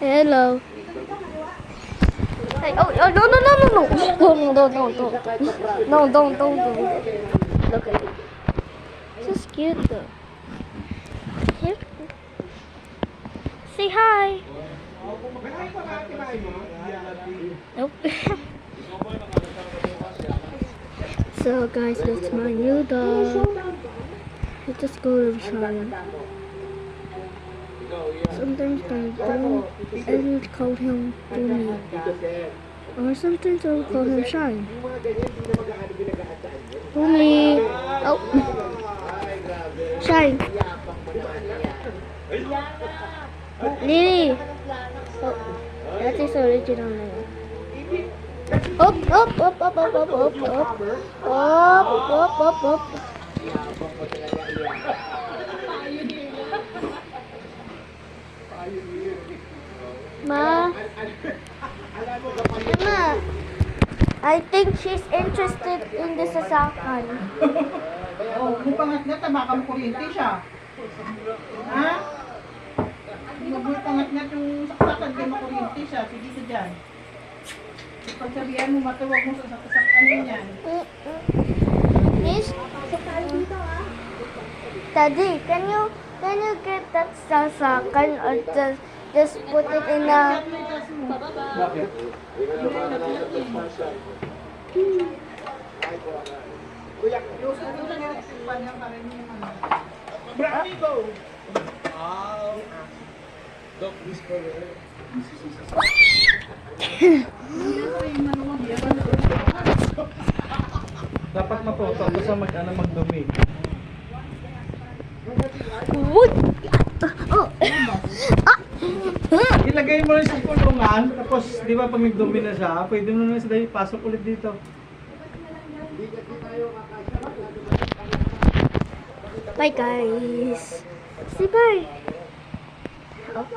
Hello. Hey, oh, no, no, no, no, no. No, no, no, don't. No, don't do it. Look at it. This is cute, though. Here. Say hi. Nope. So, guys, that's my new dog. I just go to Shine. Sometimes I will call him Boomy. Or sometimes I will call him Shine. Boomy! Oh! Shine! Lily! Oh, that is original name. Up, up, up, up, up, up, up, up. Up, up, up, up. Ma, I think she's interested in the sasakyan. Oh, mupangat-ngat, baka makuryente siya. Ha? Mupangat-ngat yung saksakan, di makuryente siya. Sige ka dyan. Pagsabihan mo, matuwag mo sa saksakan yan. Miss, Daddy, can you get that sasakan or just put it in a... Bakit? Dapat matuto sa magdumi. What? Oh. Ilagay mo lang sa kulungan, tapos di ba pag nagdumi na siya, pwede mo na siya pasok ulit dito. Bye, guys. Say bye. Oh.